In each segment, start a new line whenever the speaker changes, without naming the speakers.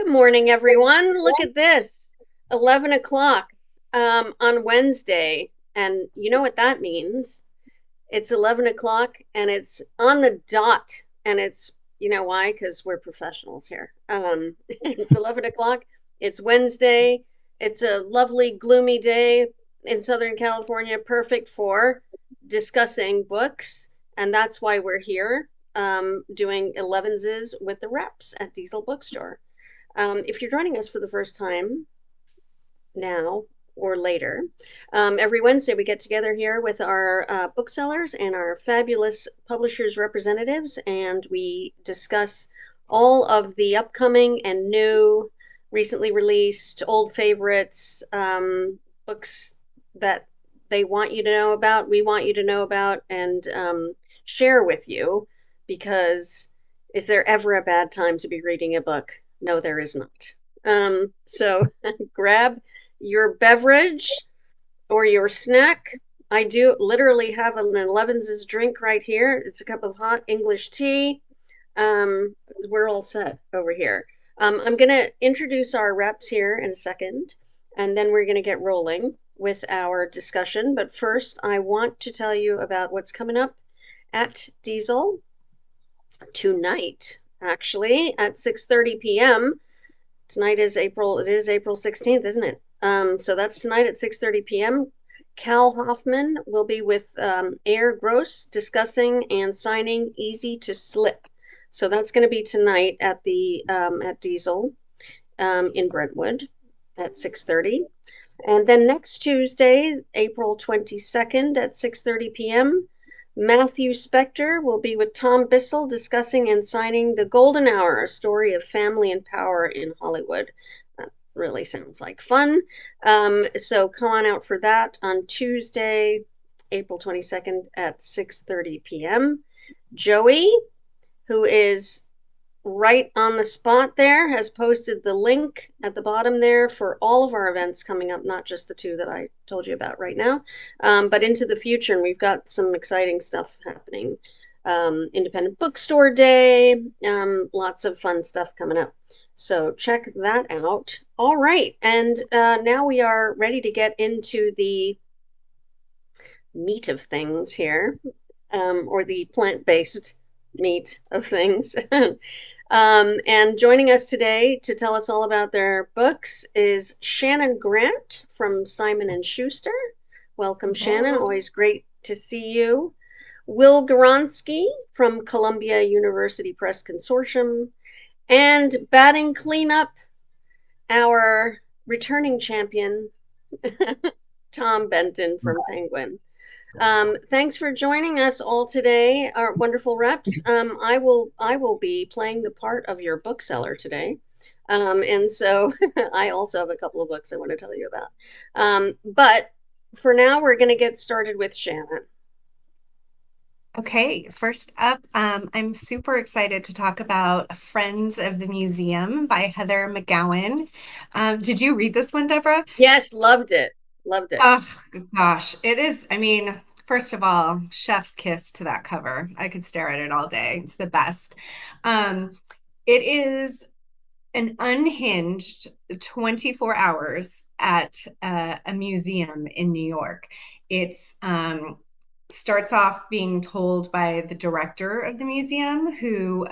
Good morning, everyone. Look at this. 11 o'clock on Wednesday. And you know what that means? It's 11 o'clock and it's on the dot. And it's, you know why? Because we're professionals here. It's 11 o'clock. It's Wednesday. It's a lovely, gloomy day in Southern California, perfect for discussing books. And that's why we're here doing Elevenses with the reps at Diesel Bookstore. If you're joining us for the first time now or later, every Wednesday we get together here with our booksellers and our fabulous publishers representatives, and we discuss all of the upcoming and new, recently released, old favorites, books that they want you to know about, we want you to know about, and share with you because is there ever a bad time to be reading a book? No, there is not. So grab your beverage or your snack. I do literally have an Elevenses drink right here. It's a cup of hot English tea. We're all set over here. I'm going to introduce our reps here in a second, and then we're going to get rolling with our discussion. But first, I want to tell you about what's coming up at Diesel tonight, actually, at 6:30 p.m. Tonight is April, it is April 16th, isn't it? So that's tonight at 6:30 p.m. Cal Hoffman will be with Air Gross discussing and signing Easy to Slip. So that's going to be tonight at the at Diesel in Brentwood at 6:30. And then next Tuesday, April 22nd at 6:30 p.m., Matthew Spector will be with Tom Bissell discussing and signing The Golden Hour, a story of family and power in Hollywood. That really sounds like fun. So come on out for that on Tuesday, April 22nd at 6:30 p.m. Joey, who is right on the spot there, has posted the link at the bottom there for all of our events coming up, not just the two that I told you about right now, but into the future. And we've got some exciting stuff happening. Independent Bookstore Day, lots of fun stuff coming up. So check that out. All right. And now we are ready to get into the meat of things here, or the plant-based meat of things. And joining us today to tell us all about their books is Shannon Grant from Simon and Schuster. Welcome, Shannon.
Hello.
Always great to see you. Will Gawronski from Columbia University Press Consortium, and batting cleanup, our returning champion, Tom Benton from Penguin. Thanks for joining us all today, our wonderful reps. I will be playing the part of your bookseller today. And so I also have a couple of books I want to tell you about. But for now, we're going to get started with Shannon.
Okay, first up, I'm super excited to talk about Friends of the Museum by Heather McGowan. Did you read this one, Deborah?
Yes, loved it. Loved it.
Oh, gosh, it is. I mean, first of all, chef's kiss to that cover. I could stare at it all day. It's the best. Um, it is an unhinged 24 hours at a museum in New York. It's starts off being told by the director of the museum, who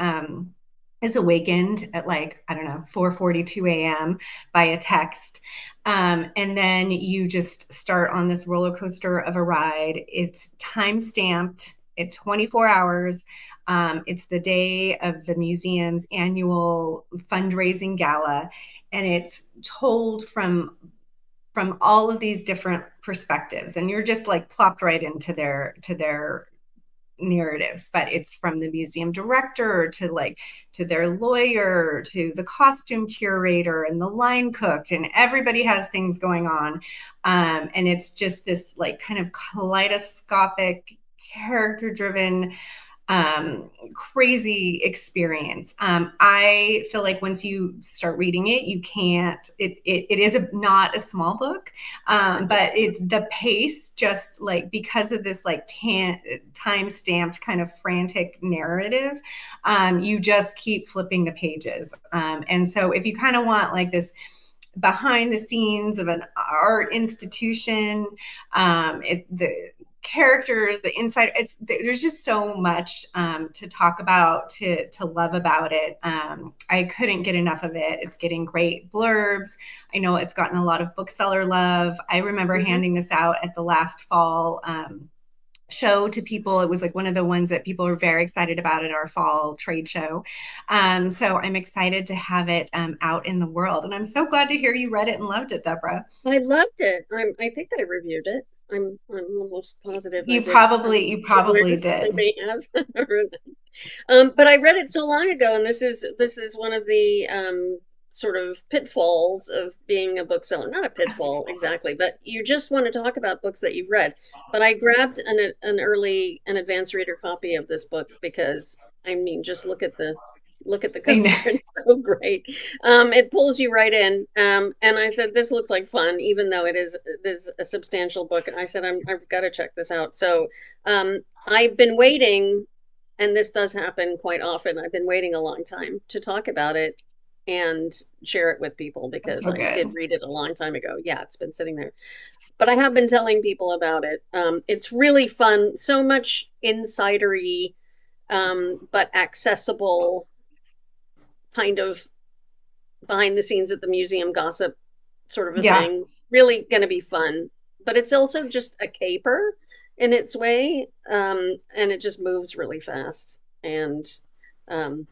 is awakened at, like, I don't know, 4:42 a.m. by a text. And then you just start on this roller coaster of a ride. It's time stamped at 24 hours. It's the day of the museum's annual fundraising gala, and it's told from all of these different perspectives, and you're just like plopped right into their narratives. But it's from the museum director to their lawyer to the costume curator and the line cook, and everybody has things going on. And it's just this like kind of kaleidoscopic, character driven crazy experience. I feel like once you start reading it, you can't. It is not a small book, but it's the pace just like because of this like time stamped kind of frantic narrative. You just keep flipping the pages, and so if you kind of want like this behind the scenes of an art institution, the characters, the inside, there's just so much to talk about, to love about it. I couldn't get enough of it. It's getting great blurbs. I know it's gotten a lot of bookseller love. I remember handing this out at the last fall show to people. It was like one of the ones that people were very excited about at our fall trade show. So I'm excited to have it out in the world. And I'm so glad to hear you read it and loved it, Deborah.
I loved it. I think I reviewed it. I'm almost positive I
You
did.
probably
I
did.
may have. But I read it so long ago, and this is one of the sort of pitfalls of being a bookseller. Not a pitfall exactly, but you just want to talk about books that you've read. But I grabbed an advanced reader copy of this book because I mean, just look at the
I know.
cover. It's so great. It pulls you right in. And I said, this looks like fun, even though it is a substantial book. And I said, I've got to check this out. So I've been waiting, and this does happen quite often. I've been waiting a long time to talk about it and share it with people
That's
because
so
I did
good.
read it a long time ago. Yeah, it's been sitting there. But I have been telling people about it. It's really fun, so much insidery, but accessible kind of behind the scenes at the museum gossip sort of a
Yeah.
thing. Really going to be fun, but it's also just a caper in its way, and it just moves really fast and um,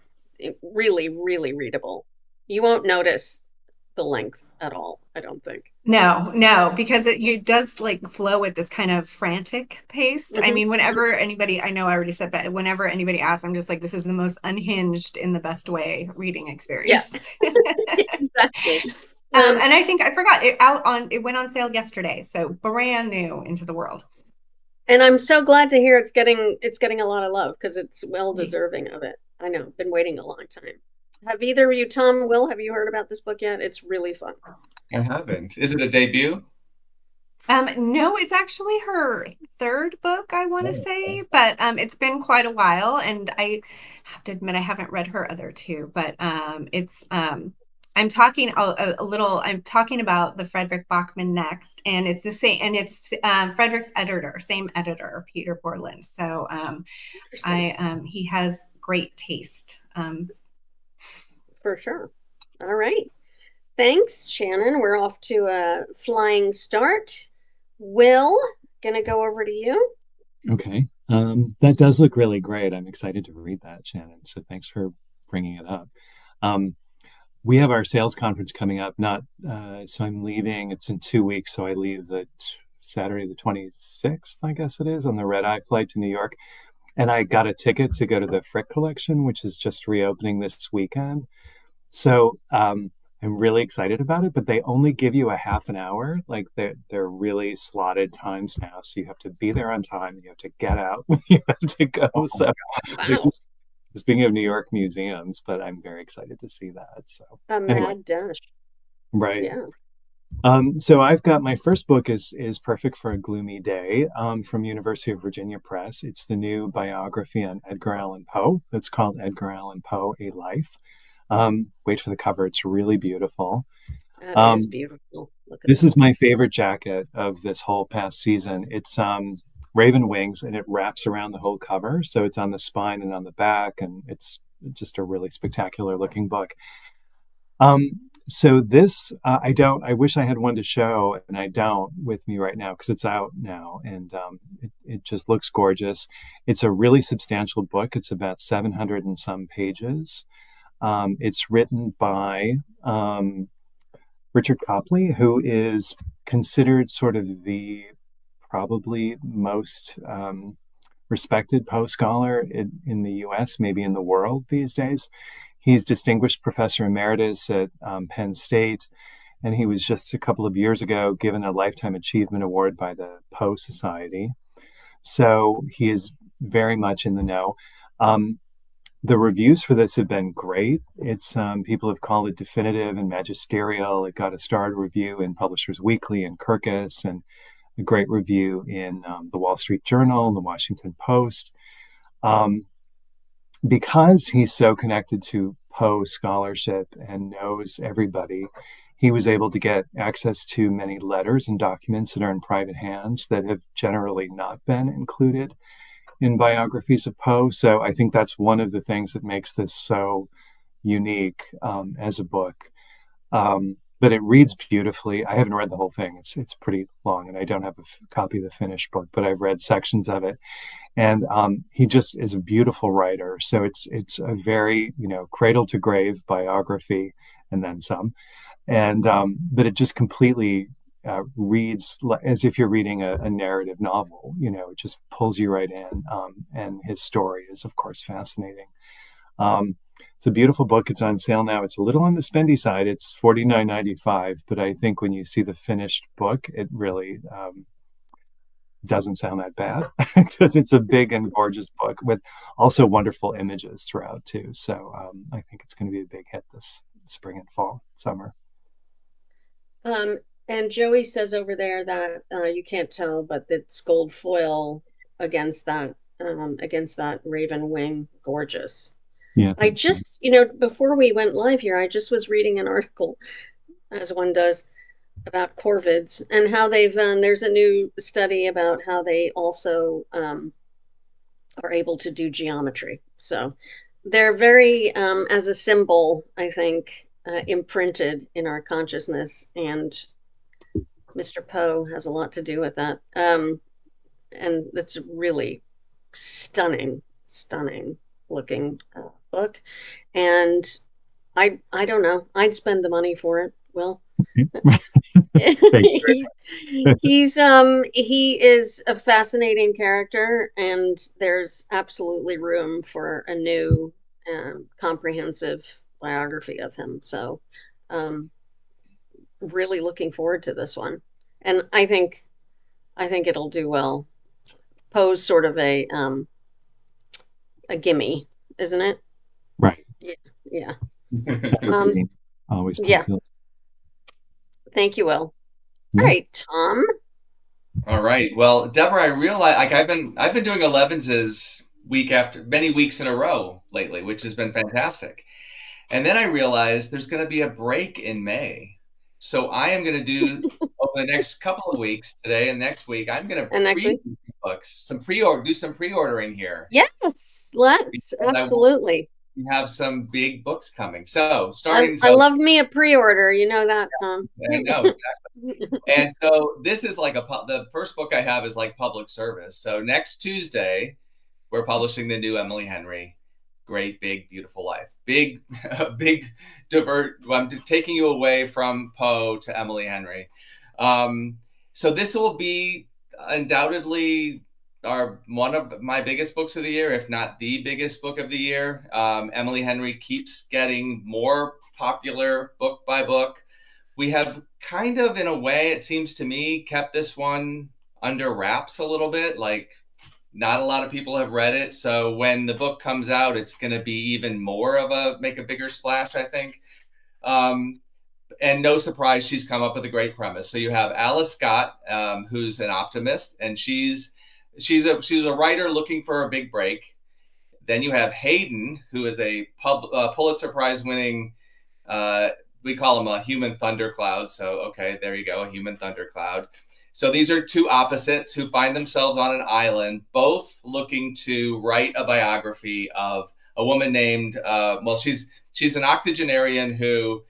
really, really readable. You won't notice the length at all, I don't think.
No, because it does like flow at this kind of frantic pace. I
Hmm.
mean, whenever anybody, I know I already said that, whenever anybody asks, I'm just like, this is the most unhinged in the best way reading
Yeah,
experience.
exactly. Um,
And I think I forgot it went on sale yesterday, so brand new into the world.
and I'm so glad to hear it's getting a lot of love because it's well deserving of it. I know, been waiting a long time. Have either of you, Tom, Will, have you heard about this book yet? It's really fun.
I haven't. Is it a debut?
No, it's actually her third book, I want to
Oh,
say, but it's been quite a while, and I have to admit I haven't read her other two, but it's I'm talking a little. I'm talking about the Fredrik Backman next, and it's the same, and it's Fredrik's editor, same editor, Peter Borland. So
Interesting,
I he has great taste.
for sure. All right. Thanks, Shannon. We're off to a flying start. Will, gonna go over to you.
Okay. That does look really great. I'm excited to read that, Shannon. So thanks for bringing it up. Um, we have our sales conference coming up. Not so I'm leaving. It's in 2 weeks, so I leave the Saturday the 26th, I guess it is, on the red eye flight to New York. And I got a ticket to go to the Frick collection, which is just reopening this weekend. So I'm really excited about it, but they only give you a half an hour. Like they're really slotted times now, so you have to be there on time. You have to get out when you have to go. So they're
Wow,
just speaking of New York museums, but I'm very excited to see that. So
a
anyway,
mad dash.
right.
Yeah.
So I've got my first book is Perfect for a Gloomy Day, from University of Virginia Press. It's the new biography on Edgar Allan Poe. It's called Edgar Allan Poe: A Life. Wait for the cover; it's really beautiful.
That is
Um,
beautiful. Look at
this
that.
is my favorite jacket of this whole past season. It's raven wings, and it wraps around the whole cover, so it's on the spine and on the back, and it's just a really spectacular looking book. So this, I wish I had one to show, and I don't with me right now because it's out now, and it just looks gorgeous. It's a really substantial book. It's about 700 and some pages. It's written by Richard Copley, who is considered sort of the probably most respected Poe scholar in the US, maybe in the world these days. He's distinguished professor emeritus at Penn State, and he was just a couple of years ago given a Lifetime Achievement Award by the Poe Society. So he is very much in the know. The reviews for this have been great. It's people have called it definitive and magisterial. It got a starred review in Publishers Weekly and Kirkus, and a great review in the Wall Street Journal and the Washington Post. Because he's so connected to Poe scholarship and knows everybody, he was able to get access to many letters and documents that are in private hands that have generally not been included in biographies of Poe. So I think that's one of the things that makes this so unique as a book. But it reads beautifully. I haven't read the whole thing. It's pretty long, and I don't have a copy of the finished book, but I've read sections of it. And he just is a beautiful writer. So it's a very, cradle to grave biography and then some. And but it just completely reads as if you're reading a narrative novel. It just pulls you right in. And his story is, of course, fascinating. It's a beautiful book. It's on sale now. It's a little on the spendy side. It's $49.95, but I think when you see the finished book, it really doesn't sound that bad because it's a big and gorgeous book with also wonderful images throughout too. So I think it's going to be a big hit this spring and fall, summer.
And Joey says over there that you can't tell, but it's gold foil against that raven wing, gorgeous.
Yeah.
I just, before we went live here, I just was reading an article, as one does, about corvids and how there's a new study about how they also are able to do geometry. So they're very, as a symbol, I think, imprinted in our consciousness, and Mr. Poe has a lot to do with that. And it's a really stunning looking book. And I don't know, I'd spend the money for it. Well, he is a fascinating character, and there's absolutely room for a new comprehensive biography of him. So really looking forward to this one, and I think it'll do well. Poe's sort of a gimme, isn't it?
Right.
Yeah.
Always
yeah. Thank you, Will. All right, Tom.
All right. Well, Deborah, I realize I've been doing Elevenses many weeks in a row lately, which has been fantastic. And then I realized there's going to be a break in May. So I am going to do over the next couple of weeks, today and next week, I'm going to read books, do some pre-ordering here.
Yes, let's. Absolutely.
We have some big books coming. So
I love me a pre-order. You know that, Tom.
I know, exactly. And so this is like the first book I have is like public service. So next Tuesday, we're publishing the new Emily Henry, Great Big Beautiful Life. I'm taking you away from Poe to Emily Henry. So this will be undoubtedly one of my biggest books of the year, if not the biggest book of the year. Emily Henry keeps getting more popular book by book. We have kind of, in a way, it seems to me, kept this one under wraps a little bit. Like, not a lot of people have read it. So when the book comes out, it's going to be even more of make a bigger splash, I think. And no surprise, she's come up with a great premise. So you have Alice Scott, who's an optimist, and she's a writer looking for a big break. Then you have Hayden, who is a Pulitzer Prize winning, we call him a human thundercloud. So, okay, there you go, a human thundercloud. So these are two opposites who find themselves on an island, both looking to write a biography of a woman named, she's an octogenarian who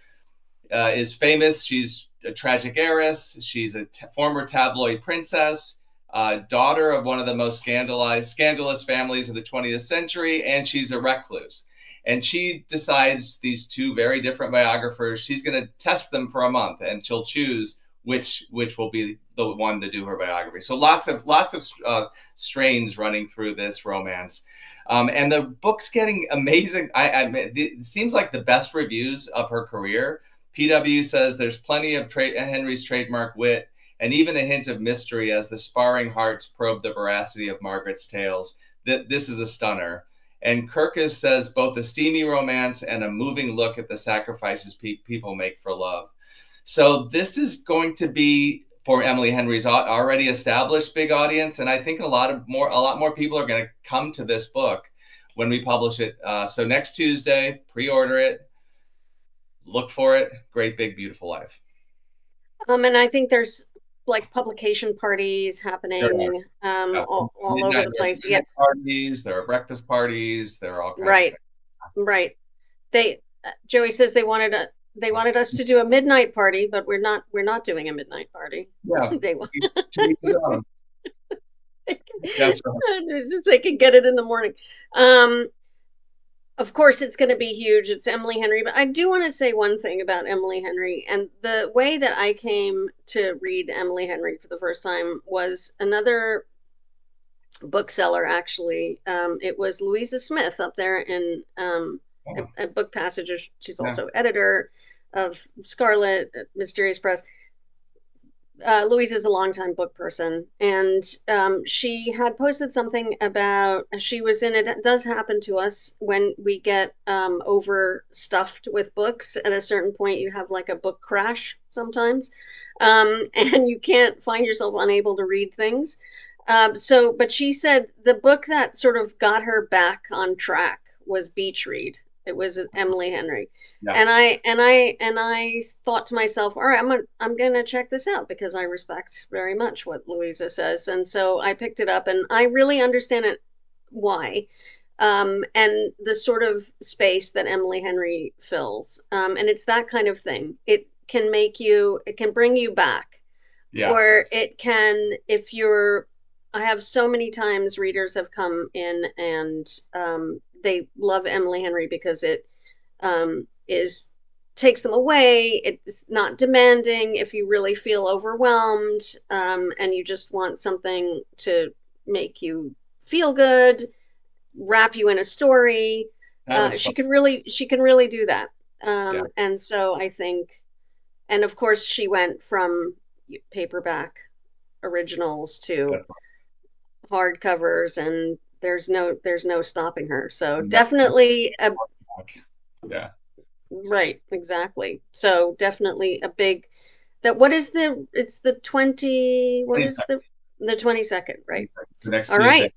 is famous. She's a tragic heiress. She's a former tabloid princess, daughter of one of the most scandalous families of the 20th century, and she's a recluse. And she decides these two very different biographers, she's going to test them for a month, and she'll choose which will be the one to do her biography. So lots of strains running through this romance. And the book's getting amazing. It seems like the best reviews of her career. PW says there's plenty of Henry's trademark wit and even a hint of mystery as the sparring hearts probe the veracity of Margaret's tales. This is a stunner. And Kirkus says both a steamy romance and a moving look at the sacrifices people make for love. So this is going to be, for Emily Henry's already established big audience, and I think a lot more people are going to come to this book when we publish it. So next Tuesday, pre-order it, look for it. Great Big Beautiful Life.
And I think there's like publication parties happening all over the place.
Yeah, parties. There are breakfast parties. There are all kinds.
Right. Joey says they wanted us to do a midnight party, but we're not doing a midnight party.
Yeah,
they want.
That's right.
It's just they can get it in the morning. Of course, it's going to be huge. It's Emily Henry, but I do want to say one thing about Emily Henry, and the way that I came to read Emily Henry for the first time was another bookseller. Actually, it was Louisa Smith up there in at Book Passages. She's also editor of Scarlet Mysterious Press. Louise is a longtime book person, and she had posted something about she was in it does happen to us when we get overstuffed with books. At a certain point, you have like a book crash sometimes, and you can't find yourself unable to read things. But she said the book that sort of got her back on track was Beach Read. It was Emily Henry. Yeah. And I thought to myself, all right, I'm gonna check this out because I respect very much what Louisa says. And so I picked it up, and I really understand it why. And the sort of space that Emily Henry fills. And it's that kind of thing. It can bring you back. Yeah. Or it can, I have so many times readers have come in and they love Emily Henry because it takes them away. It's not demanding if you really feel overwhelmed and you just want something to make you feel good, wrap you in a story. She can really do that. And so I think, and of course she went from paperback originals to hardcovers, and there's no stopping her. So definitely right, exactly. So definitely a big it's the 22nd, right?
The next Tuesday. All right.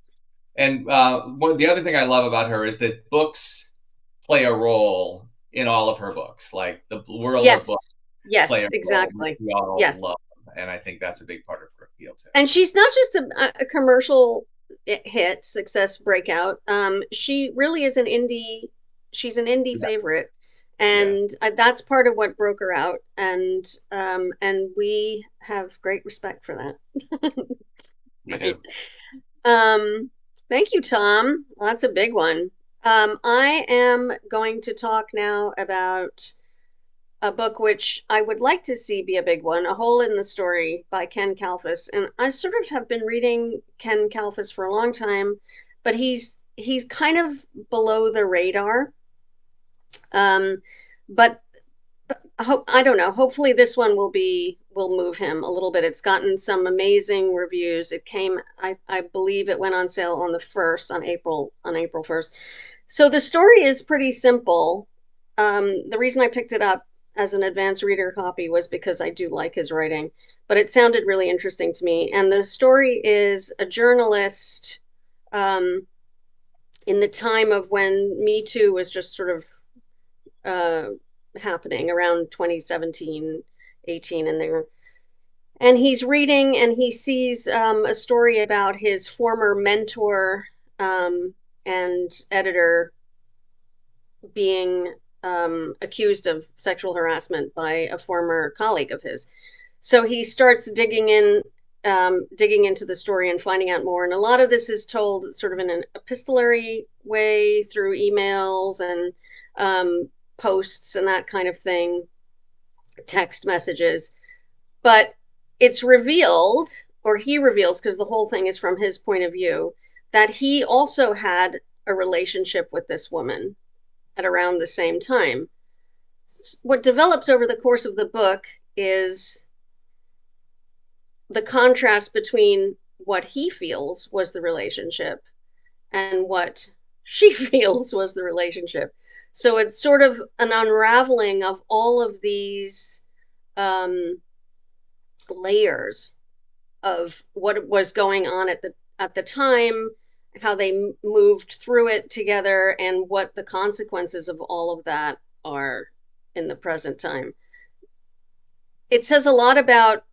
And the other thing I love about her is that books play a role in all of her books, like the world of books.
Yes, exactly.
We all love them, and I think that's a big part of her appeal too.
And she's not just a commercial hit, success, breakout. She really is she's an indie favorite, and that's part of what broke her out. And we have great respect for that.
We do.
Thank you, Tom. Well, that's a big one. I am going to talk now about a book which I would like to see be a big one, A Hole in the Story by Ken Kalfus. And I sort of have been reading Ken Kalfus for a long time, but he's kind of below the radar. But I don't know. Hopefully this one will move him a little bit. It's gotten some amazing reviews. It came, I believe it went on sale on April 1st. So the story is pretty simple. The reason I picked it up as an advanced reader copy was because I do like his writing, but it sounded really interesting to me. And the story is a journalist in the time of when Me Too was just sort of happening around 2017, 18, and he's reading and he sees a story about his former mentor and editor being accused of sexual harassment by a former colleague of his. So he starts digging into the story and finding out more. And a lot of this is told sort of in an epistolary way through emails and posts and that kind of thing, text messages. But it's revealed, or he reveals, because the whole thing is from his point of view, that he also had a relationship with this woman at around the same time. What develops over the course of the book is the contrast between what he feels was the relationship and what she feels was the relationship. So it's sort of an unraveling of all of these layers of what was going on at the time, how they moved through it together, and what the consequences of all of that are in the present time. It says a lot about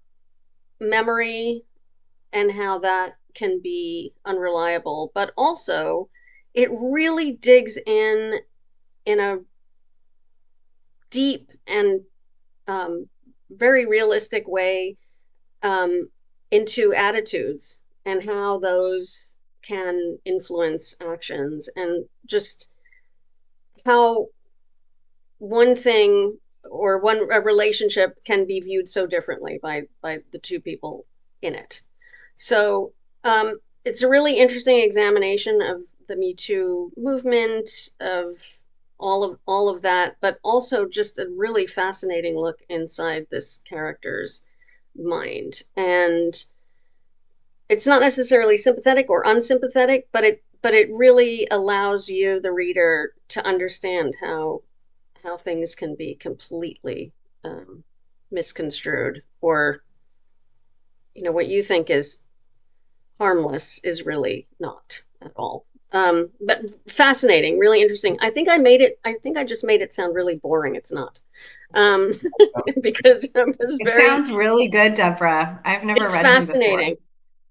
memory and how that can be unreliable, but also it really digs in a deep and very realistic way into attitudes and how those can influence actions, and just how one thing or a relationship can be viewed so differently by the two people in it. So it's a really interesting examination of the Me Too movement, of all of that, but also just a really fascinating look inside this character's mind. And it's not necessarily sympathetic or unsympathetic, but it really allows you, the reader, to understand how things can be completely misconstrued, or what you think is harmless is really not at all. But fascinating, really interesting. I think I just made it sound really boring. It's not. Because it was
It sounds really good, Deborah. I've never read him before.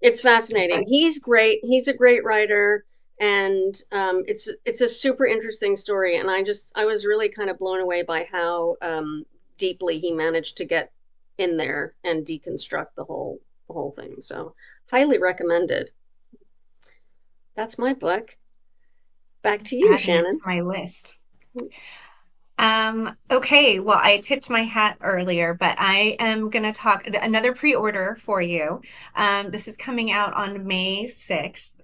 It's fascinating. He's great. He's a great writer, and it's a super interesting story. And I was really kind of blown away by how deeply he managed to get in there and deconstruct the whole thing. So highly recommended. That's my book. Back to you, Shannon.
My list. Okay, well, I tipped my hat earlier, but I am going to talk another pre-order for you. This is coming out on May 6th,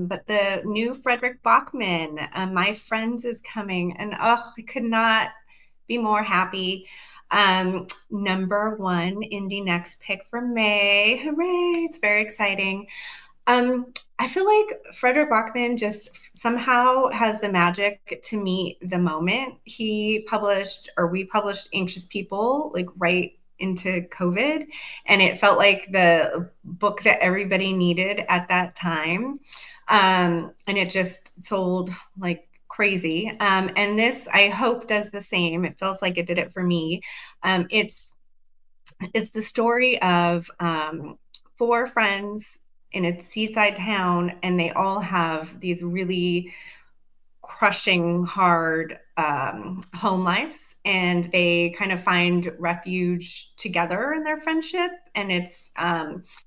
but the new Fredrik Backman, My Friends, is coming, and I could not be more happy. #1 indie next pick for May. Hooray! It's very exciting. I feel like Fredrik Backman just somehow has the magic to meet the moment. We published Anxious People like right into COVID, and it felt like the book that everybody needed at that time. And it just sold like crazy. And this, I hope, does the same. It feels like it did it for me. It's the story of 4 friends in a seaside town, and they all have these really crushing, hard home lives, and they kind of find refuge together in their friendship. And it's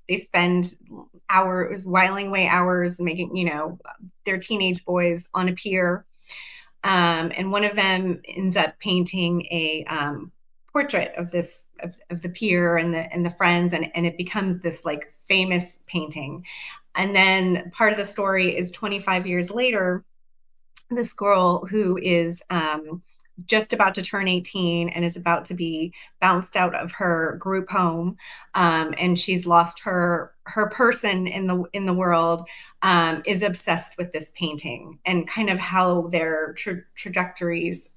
they spend hours whiling away hours making their teenage boys on a pier, and one of them ends up painting a portrait of the pier and the friends, and it becomes this like famous painting. And then part of the story is 25 years later, this girl who is just about to turn 18 and is about to be bounced out of her group home, and she's lost her person in the world, is obsessed with this painting, and kind of how their trajectories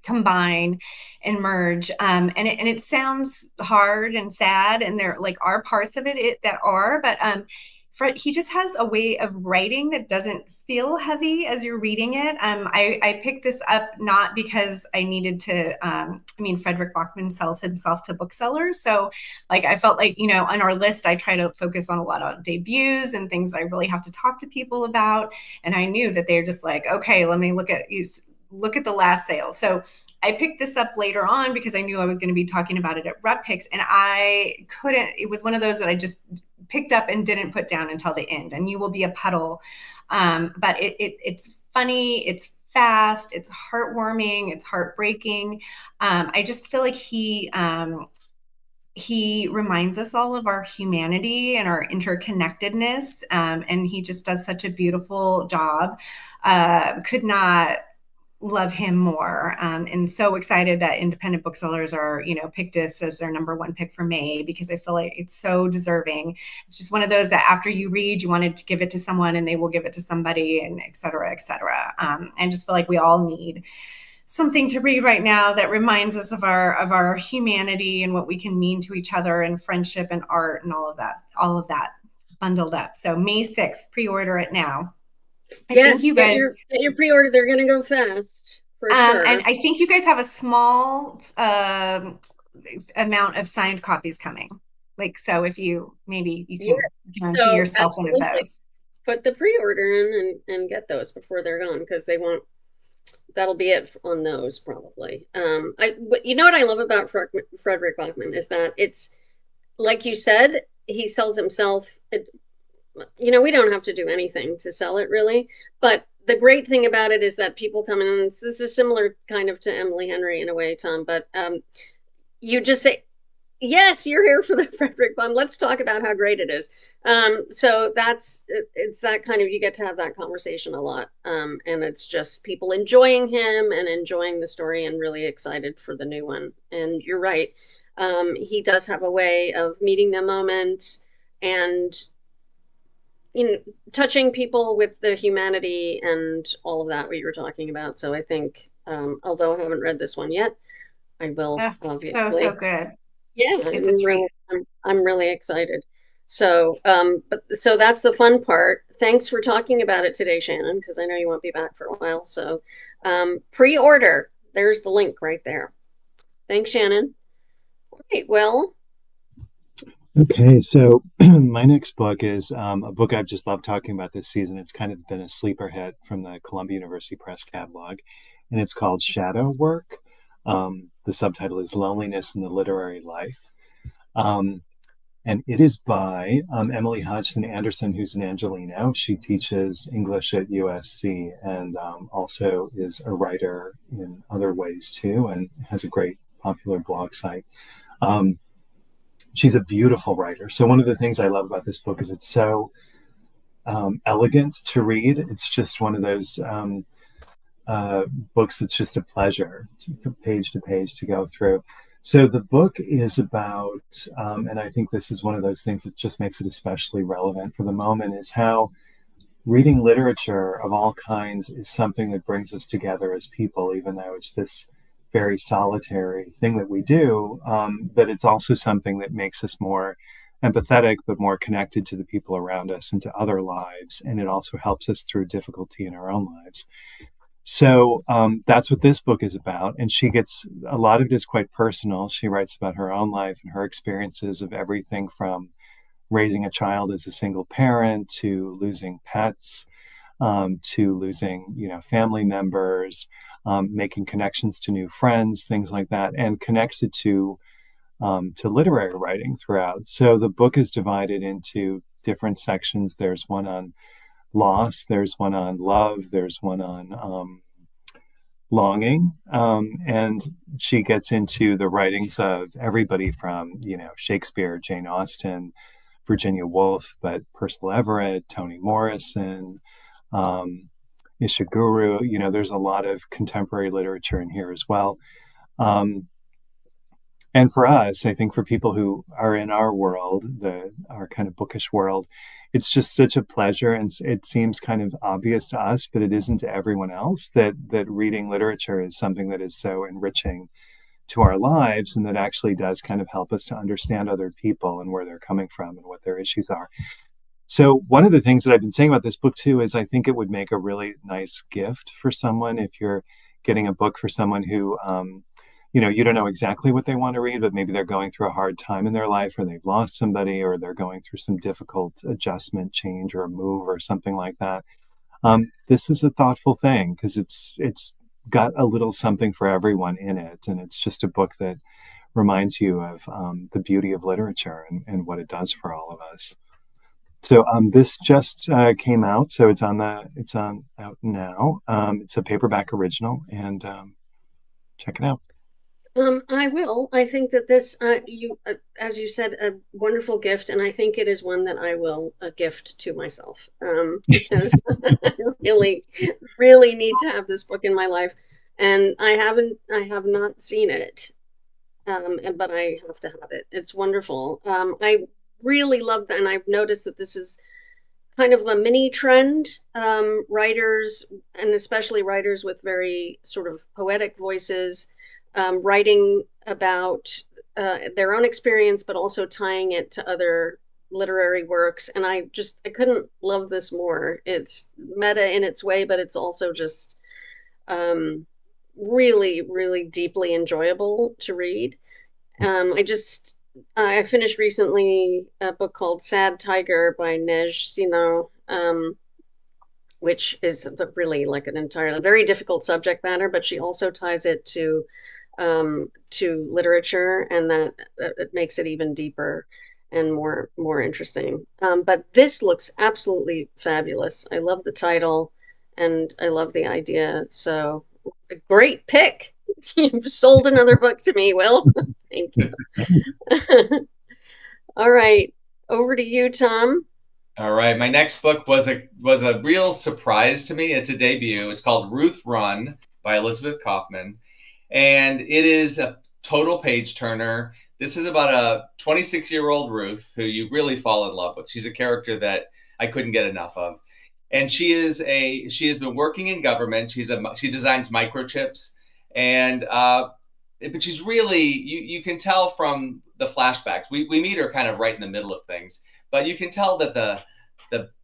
combine and merge. And it sounds hard and sad, and there like are parts of it that are, but he just has a way of writing that doesn't feel heavy as you're reading it. I picked this up not because I needed to, Fredrik Backman sells himself to booksellers. So like, I felt like, on our list, I try to focus on a lot of debuts and things that I really have to talk to people about. And I knew that they're just like, okay, let me look at the last sale. So I picked this up later on because I knew I was going to be talking about it at Rep Picks, and it was one of those that I just picked up and didn't put down until the end. And You Will Be a Puddle. But it's funny, it's fast, it's heartwarming, it's heartbreaking. I just feel like he reminds us all of our humanity and our interconnectedness. And he just does such a beautiful job. Could not love him more. And so excited that independent booksellers are, picked this as their number one pick for May, because I feel like it's so deserving. It's just one of those that after you read, you wanted to give it to someone and they will give it to somebody, and et cetera, et cetera. And just feel like we all need something to read right now that reminds us of our humanity and what we can mean to each other, and friendship and art and all of that bundled up. So May 6th, pre-order it now.
Yes, you guys get your pre-order. They're going to go fast for sure.
And I think you guys have a small amount of signed copies coming. Like, so if you can guarantee yourself one of those.
Put the pre-order in and get those before they're gone, because they won't. That'll be it on those probably. But you know what I love about Fredrik Backman is that it's like you said, he sells himself. We don't have to do anything to sell it really, but the great thing about it is that people come in, and this is similar kind of to Emily Henry in a way, Tom, but you just say, yes, you're here for the Fredrik Backman. Let's talk about how great it is. So it's that kind of, you get to have that conversation a lot. And it's just people enjoying him and enjoying the story and really excited for the new one. And you're right. He does have a way of meeting the moment and touching people with the humanity and all of that what you were talking about. So I think, although I haven't read this one yet, I will. Obviously.
So good.
Yeah, I'm really excited. So, so that's the fun part. Thanks for talking about it today, Shannon, because I know you won't be back for a while. So, pre-order. There's the link right there. Thanks, Shannon. All right. Well.
Okay, so my next book is a book I've just loved talking about this season. It's kind of been a sleeper hit from the Columbia University Press catalog, and it's called Shadow Work. The subtitle is Loneliness in the Literary Life. And it is by Emily Hodgson Anderson, who's an Angelino. She teaches English at USC and also is a writer in other ways too, and has a great popular blog site. She's a beautiful writer. So one of the things I love about this book is it's so elegant to read. It's just one of those books that's just a pleasure from page to page to go through. So the book is about, and I think this is one of those things that just makes it especially relevant for the moment, is how reading literature of all kinds is something that brings us together as people, even though it's this very solitary thing that we do, but it's also something that makes us more empathetic, but more connected to the people around us and to other lives. And it also helps us through difficulty in our own lives. So that's what this book is about. And she gets, a lot of it is quite personal. She writes about her own life and her experiences of everything from raising a child as a single parent to losing pets, to losing, family members, making connections to new friends, things like that, and connects it to literary writing throughout. So the book is divided into different sections. There's one on loss, there's one on love, there's one on longing, and she gets into the writings of everybody from Shakespeare, Jane Austen, Virginia Woolf, but Percival Everett, Toni Morrison, Ishiguro. There's a lot of contemporary literature in here as well. And for us, I think for people who are in our world, our kind of bookish world, it's just such a pleasure, and it seems kind of obvious to us, but it isn't to everyone else, that reading literature is something that is so enriching to our lives, and that actually does kind of help us to understand other people and where they're coming from and what their issues are. So one of the things that I've been saying about this book too is I think it would make a really nice gift for someone if you're getting a book for someone who you don't know exactly what they want to read, but maybe they're going through a hard time in their life, or they've lost somebody, or they're going through some difficult adjustment, change, or a move, or something like that. This is a thoughtful thing because it's got a little something for everyone in it, and it's just a book that reminds you of the beauty of literature and what it does for all of us. So this just came out, so it's out now. It's a paperback original, and check it out.
I will. I think that this, as you said, a wonderful gift, and I think it is one that I will gift to myself, because I really, really need to have this book in my life, and I have not seen it, but I have to have it. It's wonderful. I really love that, and I've noticed that this is kind of a mini trend. Writers, and especially writers with very sort of poetic voices, writing about their own experience, but also tying it to other literary works. And I couldn't love this more. It's meta in its way, but it's also just really, really deeply enjoyable to read. I finished recently a book called Sad Tiger by Nej Sino, which is really like an entirely very difficult subject matter, but she also ties it to literature, and that it makes it even deeper and more interesting. But this looks absolutely fabulous. I love the title, and I love the idea. So, a great pick. You've sold another book to me, Will. Thank you. All right, over to you, Tom.
All right, my next book was a real surprise to me. It's a debut. It's called Ruth Run by Elizabeth Kaufman, and it is a total page turner. This is about a 26-year-old Ruth who you really fall in love with. She's a character that I couldn't get enough of, and she has been working in government. She designs microchips, and but she's really you can tell from the flashbacks. We meet her kind of right in the middle of things, but you can tell that the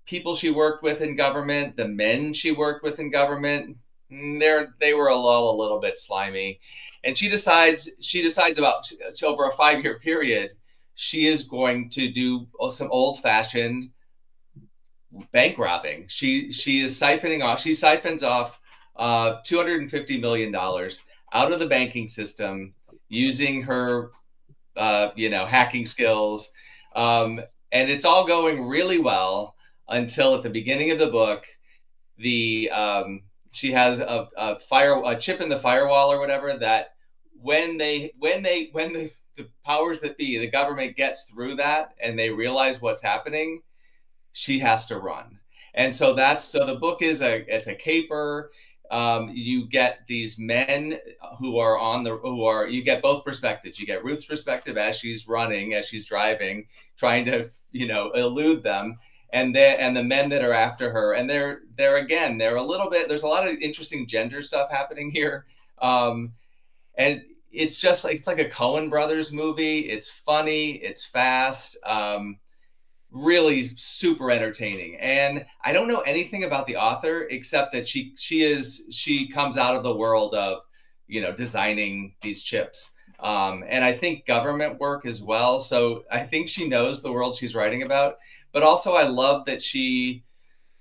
people she worked with in government, the men she worked with in government, they were a little bit slimy, and she decides about over a 5-year period she is going to do some old fashioned bank robbing. She siphons off $250 million out of the banking system using her hacking skills, and it's all going really well until at the beginning of the book, the she has a chip in the firewall or whatever that when the powers that be, the government gets through that and they realize what's happening, she has to run. And so the book is it's a caper. You get these men you get both perspectives. You get Ruth's perspective as she's running, as she's driving, trying to elude them, and the men that are after her, and they're a little bit. There's a lot of interesting gender stuff happening here, and it's like a Coen Brothers movie. It's funny, it's fast. Really super entertaining, and I don't know anything about the author except that she comes out of the world of designing these chips, and I think government work as well, so I think she knows the world she's writing about. But also I love that she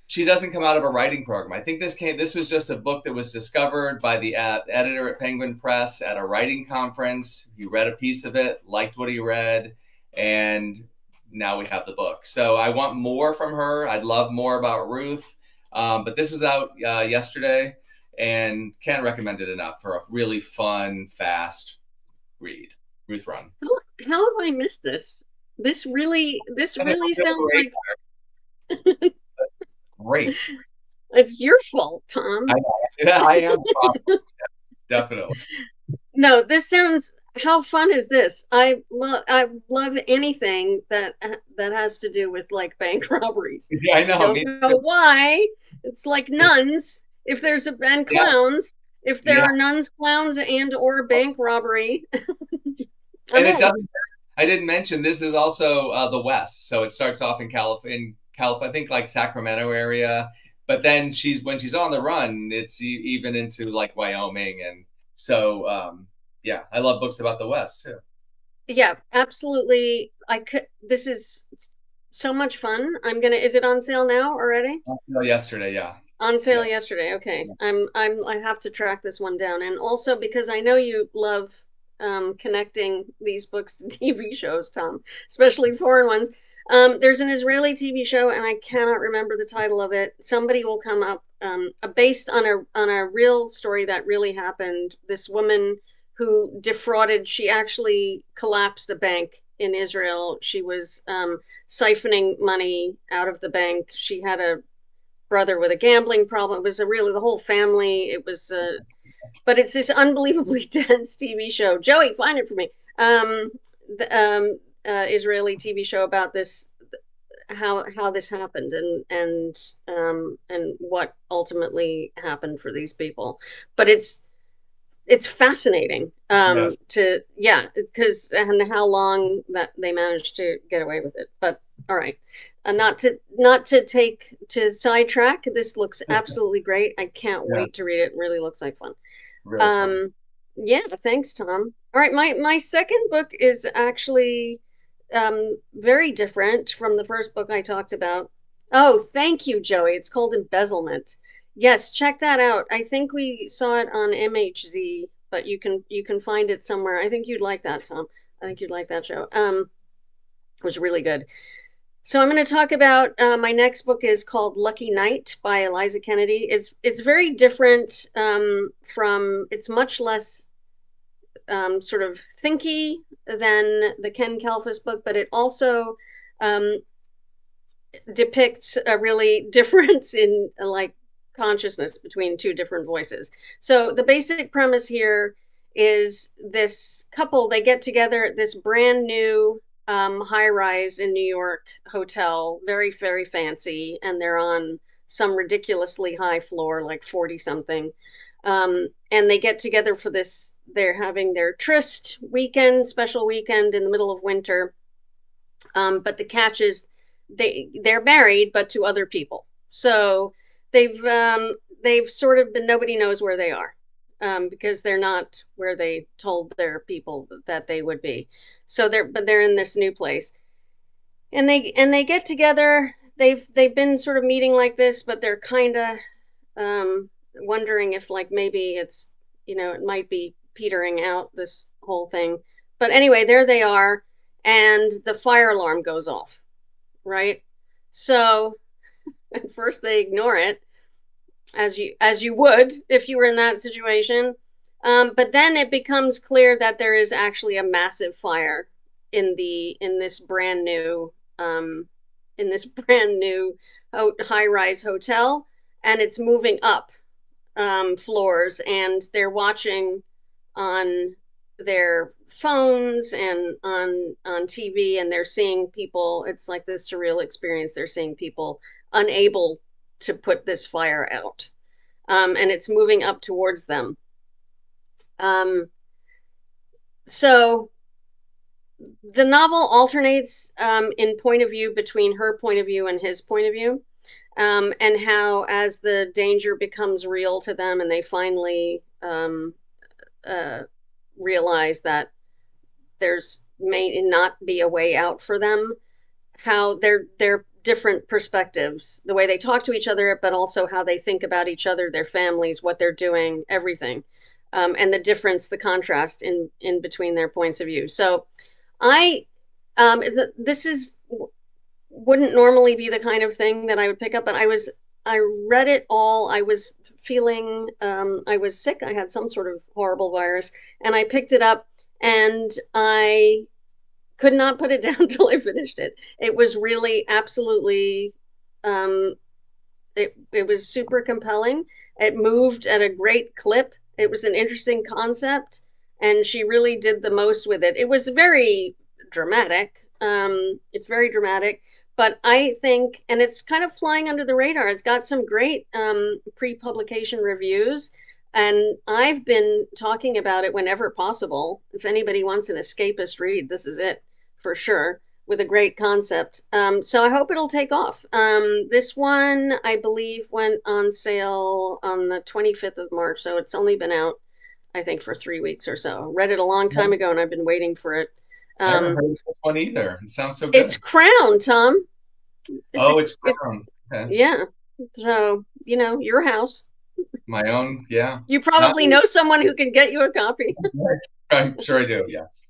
doesn't come out of a writing program. I think this was just a book that was discovered by the editor at Penguin Press at a writing conference. He read a piece of it, liked what he read, and now we have the book. So I want more from her. I'd love more about Ruth. But this was out yesterday, and can't recommend it enough for a really fun, fast read. Ruth Run.
How have I missed this? This really sounds like
great.
It's your fault, Tom.
I am. Definitely.
No, this sounds. How fun is this? I love anything that has to do with like bank robberies.
Yeah, I know.
Don't know why. It's like nuns. If there's and clowns, if there are nuns, clowns, and or bank robbery.
And it doesn't. I didn't mention this is also the West, so it starts off in California, I think like Sacramento area, but then when she's on the run, it's even into like Wyoming, and so. Yeah, I love books about the West too.
Yeah, absolutely. This is so much fun. Is it on sale now already?
On sale yesterday, yeah.
On sale yesterday. Okay. Yeah. I have to track this one down. And also because I know you love connecting these books to TV shows, Tom, especially foreign ones. There's an Israeli TV show, and I cannot remember the title of it. Somebody will come up, based on a real story that really happened. This woman who defrauded. She actually collapsed a bank in Israel. She was siphoning money out of the bank. She had a brother with a gambling problem. It was really the whole family. It was, but it's this unbelievably dense TV show. Joey, find it for me. Israeli TV show about this, how this happened, and what ultimately happened for these people. But it's fascinating
Yes.
because and how long that they managed to get away with it. But all right, not to take to sidetrack. This looks absolutely great. I can't
Yeah,
wait to read it. It really looks like fun.
really fun.
Yeah, thanks, Tom. All right, my second book is actually very different from the first book I talked about. Oh, thank you, Joey. It's called Embezzlement. Yes, check that out. I think we saw it on MHZ, but you can find it somewhere. I think you'd like that, Tom. I think you'd like that show. It was really good. So I'm going to talk about my next book is called Lucky Night by Eliza Kennedy. It's very different from. It's much less sort of thinky than the Ken Kalfus book, but it also um, depicts a really difference in like consciousness between two different voices. So the basic premise here is this couple, they get together at this brand new high rise in New York hotel, very, very fancy, and they're on some ridiculously high floor, like 40 something. And they get together for this, they're having their tryst weekend, special weekend in the middle of winter. But the catch is they're married, but to other people. So they've sort of been, nobody knows where they are because they're not where they told their people that they would be. So they're in this new place, and they get together. They've been sort of meeting like this, but they're kind of wondering if like maybe it's, it might be petering out, this whole thing. But anyway, there they are, and the fire alarm goes off, right? So at first they ignore it, as you would if you were in that situation. But then it becomes clear that there is actually a massive fire in this brand new high-rise hotel, and it's moving up floors, and they're watching on their phones and on TV, and they're seeing people. It's like this surreal experience. They're seeing people unable to put this fire out, and it's moving up towards them. So the novel alternates in point of view between her point of view and his point of view. And how, as the danger becomes real to them, and they finally realize that there's may not be a way out for them, how they're different perspectives, the way they talk to each other, but also how they think about each other, their families, what they're doing, everything, and the difference, the contrast in between their points of view. So I this is wouldn't normally be the kind of thing that I would pick up, but I read it all. I was feeling I was sick. I had some sort of horrible virus, and I picked it up, and I could not put it down until I finished it. It was really absolutely it was super compelling. It moved at a great clip. It was an interesting concept, and she really did the most with it. It was very dramatic. It's very dramatic, but I think, and it's kind of flying under the radar. It's got some great pre-publication reviews, and I've been talking about it whenever possible. If anybody wants an escapist read, this is it for sure, with a great concept. So I hope it'll take off. This one, I believe, went on sale on the 25th of March, so it's only been out, I think, for 3 weeks or so. Read it a long time ago, and I've been waiting for it.
I haven't heard of this one either. It sounds so good.
It's Crown, Tom.
It's Crown. Okay.
Yeah. So, your house.
My own, yeah.
You probably know someone who can get you a copy.
I'm sure I do, yes.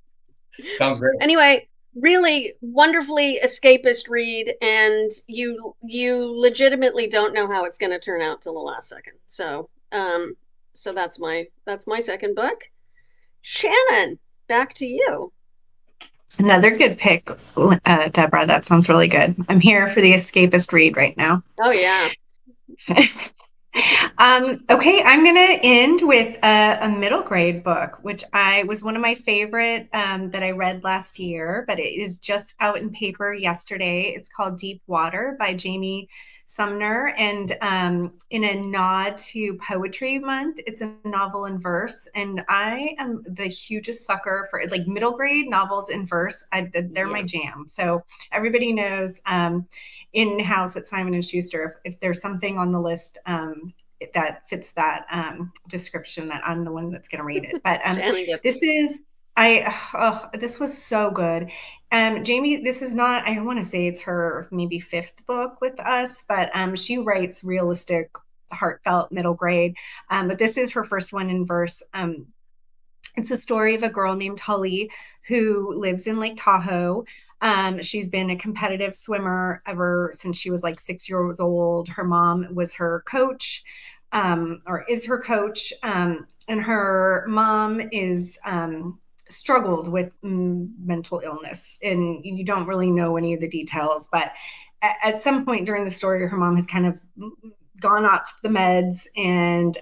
Sounds great.
Anyway, really wonderfully escapist read, and you legitimately don't know how it's going to turn out till the last second. So that's my second book. Shannon, back to you.
Another good pick, Deborah. That sounds really good. I'm here for the escapist read right now.
Oh, yeah.
Okay, I'm going to end with a middle grade book, which I was one of my favorite that I read last year, but it is just out in paper yesterday. It's called Deep Water by Jamie Sumner, and in a nod to Poetry Month, it's a novel in verse, and I am the hugest sucker for like middle grade novels in verse. They're my jam. So everybody knows in-house at Simon and Schuster, if there's something on the list that fits that description, that I'm the one that's going to read it. But this was so good. Jamie, this is not, I want to say it's her maybe fifth book with us, but she writes realistic, heartfelt middle grade. But this is her first one in verse. It's a story of a girl named Tully who lives in Lake Tahoe. She's been a competitive swimmer ever since she was like 6 years old. Her mom was her coach, or is her coach, and her mom is struggled with mental illness, and you don't really know any of the details, but at some point during the story, her mom has kind of gone off the meds, and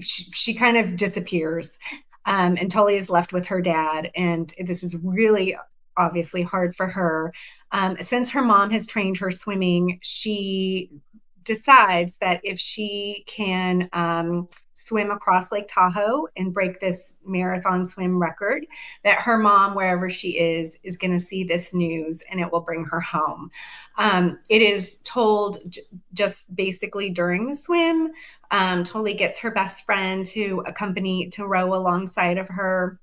she kind of disappears. And Tully is left with her dad. And this is really obviously hard for her. Since her mom has trained her swimming, she decides that if she can swim across Lake Tahoe and break this marathon swim record, that her mom, wherever she is going to see this news and it will bring her home. It is told just basically during the swim. Tully gets her best friend to row alongside of her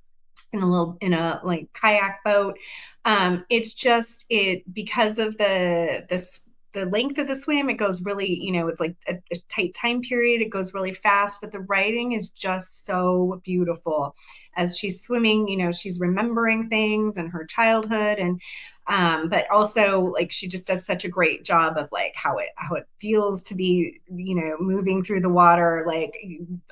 in a like kayak boat. It's just because of the length of the swim, it goes really, it's like a tight time period. It goes really fast, but the writing is just so beautiful. As she's swimming, she's remembering things and her childhood, and but also like she just does such a great job of like how it feels to be, moving through the water, like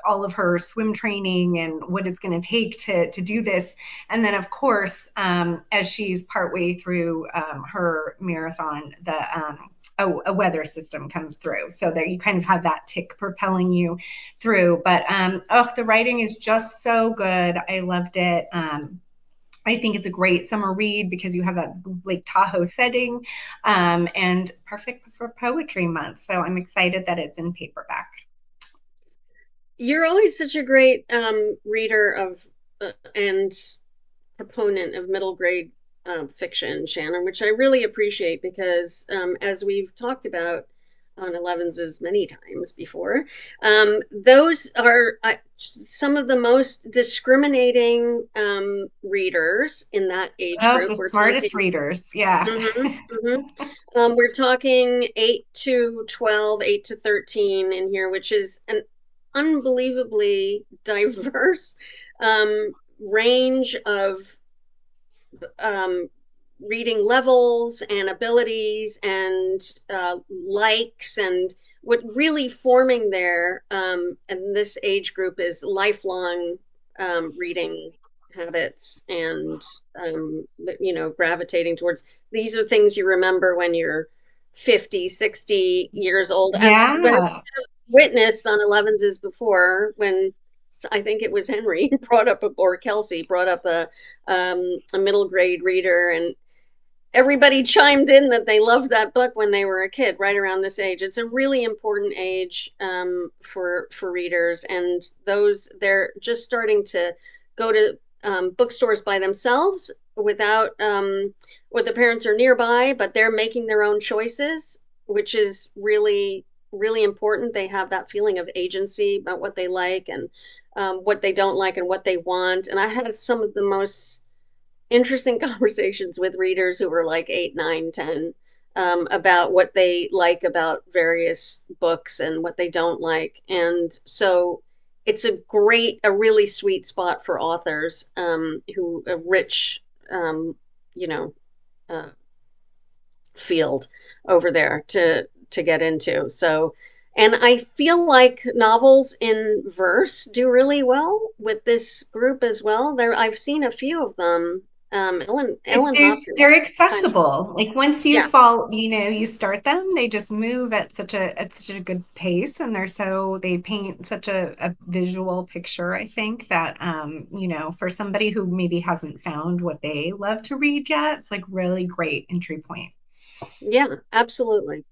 all of her swim training and what it's going to take to do this. And then of course, as she's partway through her marathon, a weather system comes through, so that you kind of have that tick propelling you through. But the writing is just so good. I loved it. I think it's a great summer read because you have that Lake Tahoe setting, and perfect for Poetry Month. So I'm excited that it's in paperback.
You're always such a great reader of and proponent of middle grade fiction, Shannon, which I really appreciate because as we've talked about on Elevenses many times before, those are some of the most discriminating readers in that age group.
The smartest readers, yeah.
We're talking 8 to 12, 8 to 13 in here, which is an unbelievably diverse range of reading levels and abilities and likes, and what really forming there in this age group is lifelong reading habits, and gravitating towards these are things you remember when you're 50, 60 years old.
Yeah.
As witnessed on Elevenses before, when I think it was Henry brought up or Kelsey brought up a middle grade reader, and everybody chimed in that they loved that book when they were a kid, right around this age. It's a really important age for readers, and they're just starting to go to bookstores by themselves without or the parents are nearby, but they're making their own choices, which is really, really important. They have that feeling of agency about what they like and what they don't like and what they want. And I had some of the most interesting conversations with readers who were like 8, 9, 10 about what they like about various books and what they don't like. And so it's a really sweet spot for authors who a rich, field over there to get into. So And I feel like novels in verse do really well with this group as well. I've seen a few of them. Ellen
They're
Hopkins, kind of,
accessible. Like once you
yeah,
fall, you start them, they just move at such a good pace, and they paint such a visual picture, I think, that for somebody who maybe hasn't found what they love to read yet, it's like really great entry point.
yeah, absolutely.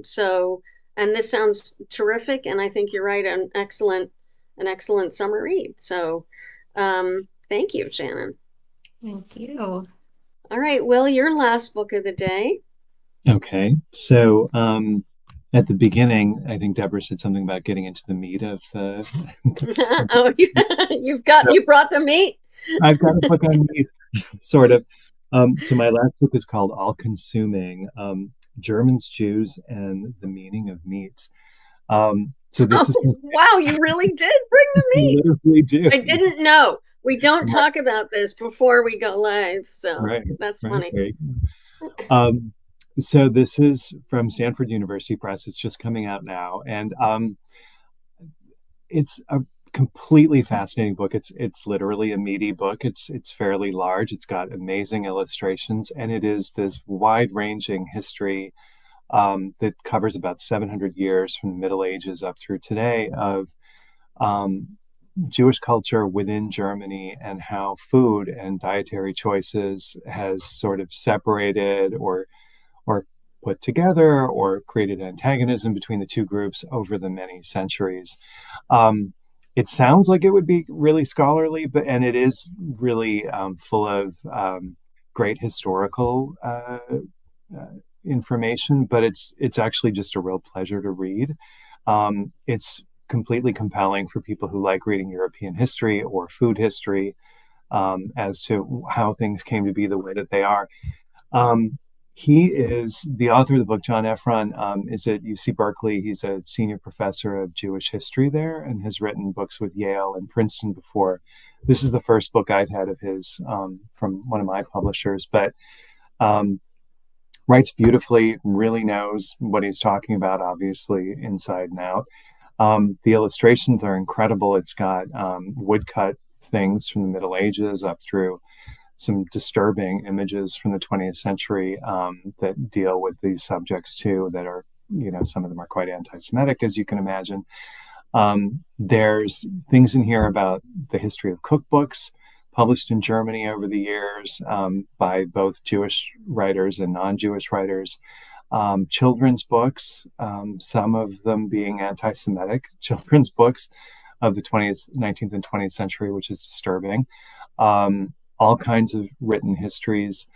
So, and this sounds terrific, and I think you're right, an excellent summer read. So, thank you, Shannon.
Thank you.
All right, Will, your last book of the day.
Okay. So at the beginning, I think Deborah said something about getting into the meat of the.
Oh, you brought the meat.
I've got a book on meat, sort of. So my last book is called All Consuming, Germans, Jews, and the Meaning of Meat. So this is
Wow, you really did bring the meat.
literally do.
I didn't know. We don't talk about this before we go live, so
Right,
that's
right.
funny.
So this is from Stanford University Press. It's just coming out now, and it's a completely fascinating book. It's literally a meaty book. It's fairly large. It's got amazing illustrations, and it is this wide-ranging history that covers about 700 years from the Middle Ages up through today of Jewish culture within Germany and how food and dietary choices has sort of separated or put together or created antagonism between the two groups over the many centuries. It sounds like it would be really scholarly, and it is really full of great historical information, but it's actually just a real pleasure to read. It's completely compelling for people who like reading European history or food history as to how things came to be the way that they are. He is the author of the book. John Efron is at UC Berkeley. He's a senior professor of Jewish history there and has written books with Yale and Princeton before. This is the first book I've had of his from one of my publishers, but writes beautifully, really knows what he's talking about, obviously, inside and out. The illustrations are incredible. It's got woodcut things from the Middle Ages up through some disturbing images from the 20th century that deal with these subjects too, that are, some of them are quite anti-Semitic, as you can imagine. There's things in here about the history of cookbooks published in Germany over the years by both Jewish writers and non-Jewish writers. Children's books, some of them being anti-Semitic children's books of the 19th and 20th century, which is disturbing. All kinds of written histories.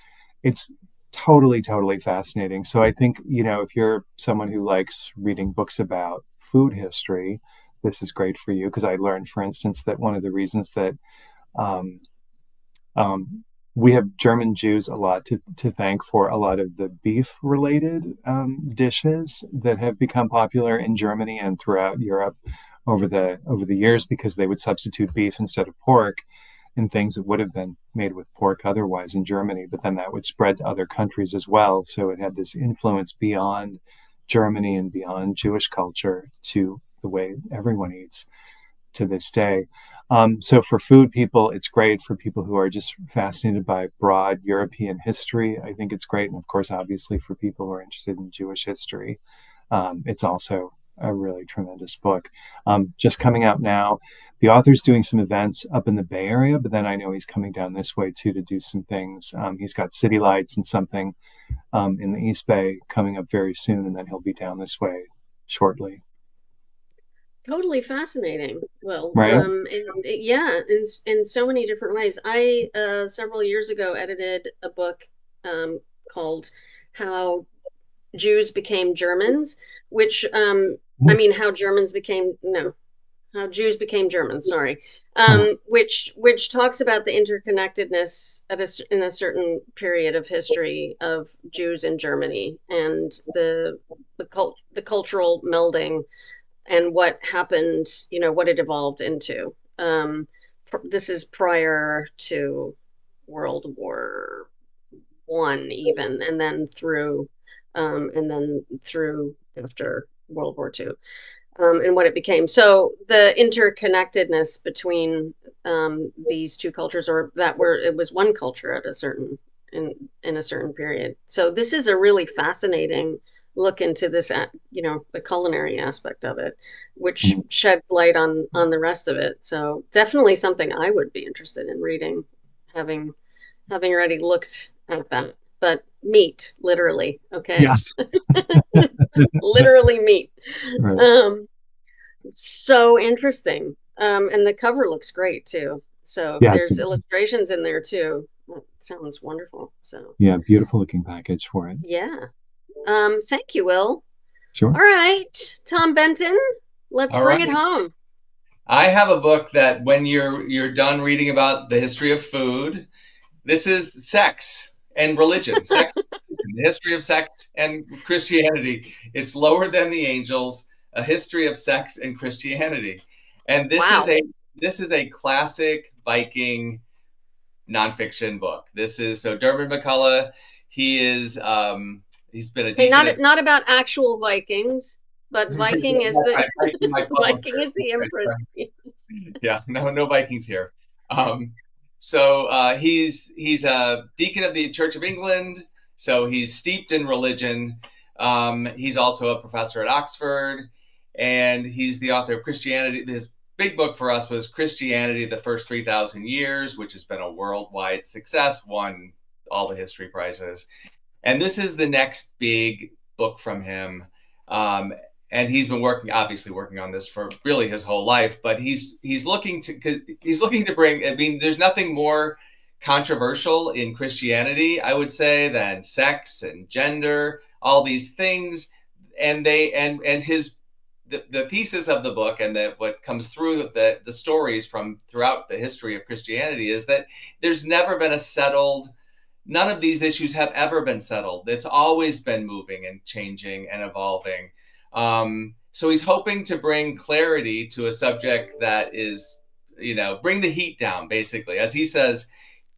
It's totally, totally fascinating. So I think, if you're someone who likes reading books about food history, this is great for you, because I learned, for instance, that one of the reasons that we have German Jews a lot to thank for a lot of the beef-related dishes that have become popular in Germany and throughout Europe over the years, because they would substitute beef instead of pork in things that would have been made with pork otherwise in Germany, but then that would spread to other countries as well. So it had this influence beyond Germany and beyond Jewish culture to the way everyone eats to this day. So for food people, it's great. For people who are just fascinated by broad European history, I think it's great. And of course, obviously, for people who are interested in Jewish history, it's also a really tremendous book. Just coming out now. The author's doing some events up in the Bay Area, but then I know he's coming down this way too to do some things. He's got City Lights and something in the East Bay coming up very soon, and then he'll be down this way shortly.
Totally fascinating. Well,
Right.
yeah, in so many different ways. I several years ago edited a book called "How Jews Became Germans," which how Germans became how Jews became Germans. Sorry, which talks about the interconnectedness in a certain period of history of Jews in Germany and the cultural melding and what happened, what it evolved into. This is prior to World War I, even, and then through after World War II, and what it became. So the interconnectedness between these two cultures, or it was one culture at a certain in a certain period. So this is a really fascinating look into this, the culinary aspect of it, which sheds light on the rest of it. So definitely something I would be interested in reading, having already looked at that. But meat, literally, okay?
Yeah.
Literally meat.
Right.
So interesting. And the cover looks great too. So
Yeah,
there's illustrations in there too. That sounds wonderful. So
yeah, beautiful looking package for it.
yeah. Thank you, Will.
Sure.
All right, Tom Benton, let's
All
bring
right.
it home.
I have a book that when you're done reading about the history of food, this is sex and religion, sex, the history of sex and Christianity. It's Lower Than the Angels, A History of Sex and Christianity. And
Wow.
This is a classic Viking nonfiction book. This is Diarmaid MacCulloch. He is he's been a deacon.
Not about actual Vikings, but Viking is the Viking is the imprint.
Yeah, no Vikings here. He's a deacon of the Church of England, so he's steeped in religion. He's also a professor at Oxford, and he's the author of Christianity. His big book for us was Christianity, the First 3,000 Years, which has been a worldwide success, won all the history prizes. And this is the next big book from him. And he's been obviously working on this for really his whole life, but he's looking to bring, I mean, there's nothing more controversial in Christianity, I would say, than sex and gender, all these things. And the pieces of the book and what comes through the stories from throughout the history of Christianity is that there's never been none of these issues have ever been settled. It's always been moving and changing and evolving. So he's hoping to bring clarity to a subject that is, bring the heat down, basically. As he says,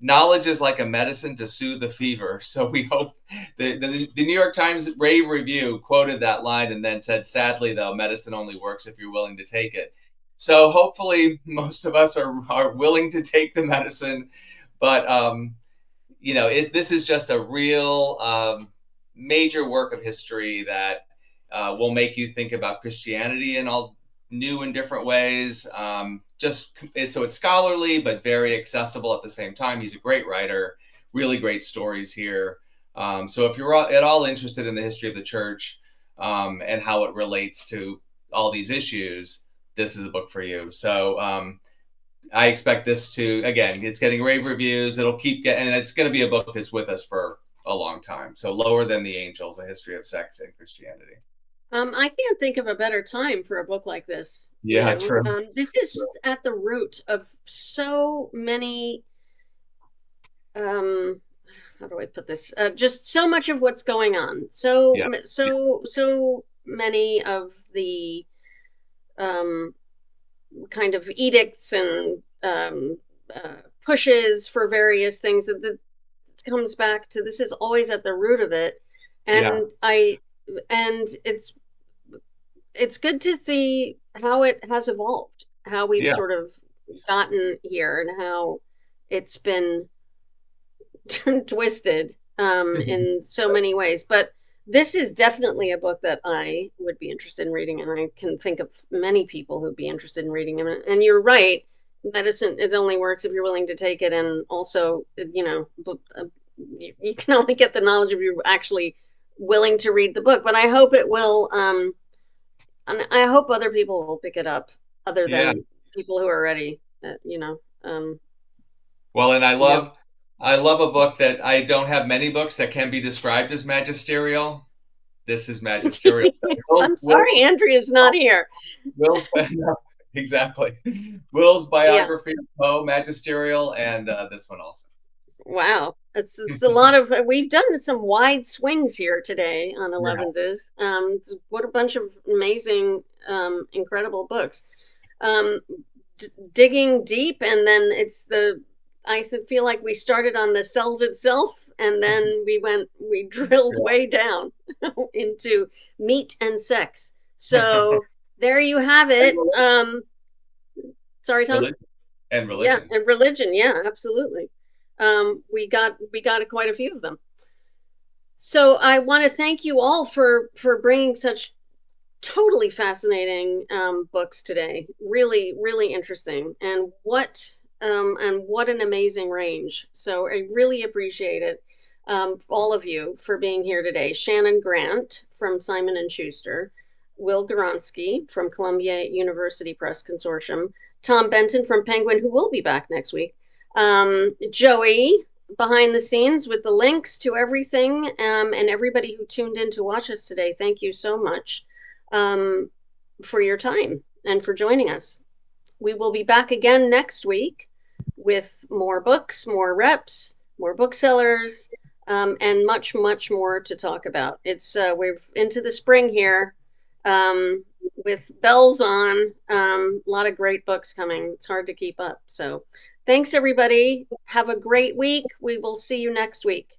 knowledge is like a medicine to soothe the fever. So we hope the New York Times rave review quoted that line and then said, sadly, though, medicine only works if you're willing to take it. So hopefully most of us are willing to take the medicine. But, this is just a real major work of history that will make you think about Christianity in all new and different ways. So it's scholarly, but very accessible at the same time. He's a great writer, really great stories here. So if you're at all interested in the history of the church and how it relates to all these issues, this is a book for you. So I expect this to, again, it's getting rave reviews. It'll keep getting, and it's going to be a book that's with us for a long time. So Lower Than the Angels, A History of Sex and Christianity.
I can't think of a better time for a book like this.
Yeah, true.
This is at the root of so many, how do I put this? Just so much of what's going on. So many of the kind of edicts and pushes for various things that comes back to, this is always at the root of it. And it's good to see how it has evolved, how we've sort of gotten here, and how it's been twisted in so many ways. But this is definitely a book that I would be interested in reading, and I can think of many people who'd be interested in reading them. And you're right, medicine, it only works if you're willing to take it, and also, you can only get the knowledge if you're actually willing to read the book. But I hope it will, and I hope other people will pick it up, other than people who are ready,
Well, and I love a book that I don't have many books that can be described as magisterial. This is magisterial.
I'm sorry, Andrea's not here.
Exactly. Will's biography of Poe, magisterial, and this one also.
Wow, it's a lot of. We've done some wide swings here today on Elevenses. What a bunch of amazing, incredible books. Digging deep, and then I feel like we started on the cells itself, and then we drilled way down into meat and sex. So there you have it. Sorry, Tom.
Religion.
Yeah, and religion. Yeah, absolutely. We got quite a few of them. So I want to thank you all for bringing such totally fascinating books today. Really, really interesting, and what an amazing range. So I really appreciate it, all of you, for being here today. Shannon Grant from Simon and Schuster, Will Gawronski from Columbia University Press Consortium, Tom Benton from Penguin, who will be back next week, Joey behind the scenes with the links to everything, and everybody who tuned in to watch us today. Thank you so much for your time and for joining us. We will be back again next week with more books, more reps, more booksellers, and much, much more to talk about. It's we're into the spring here, with bells on. A lot of great books coming. It's hard to keep up. So thanks, everybody. Have a great week. We will see you next week.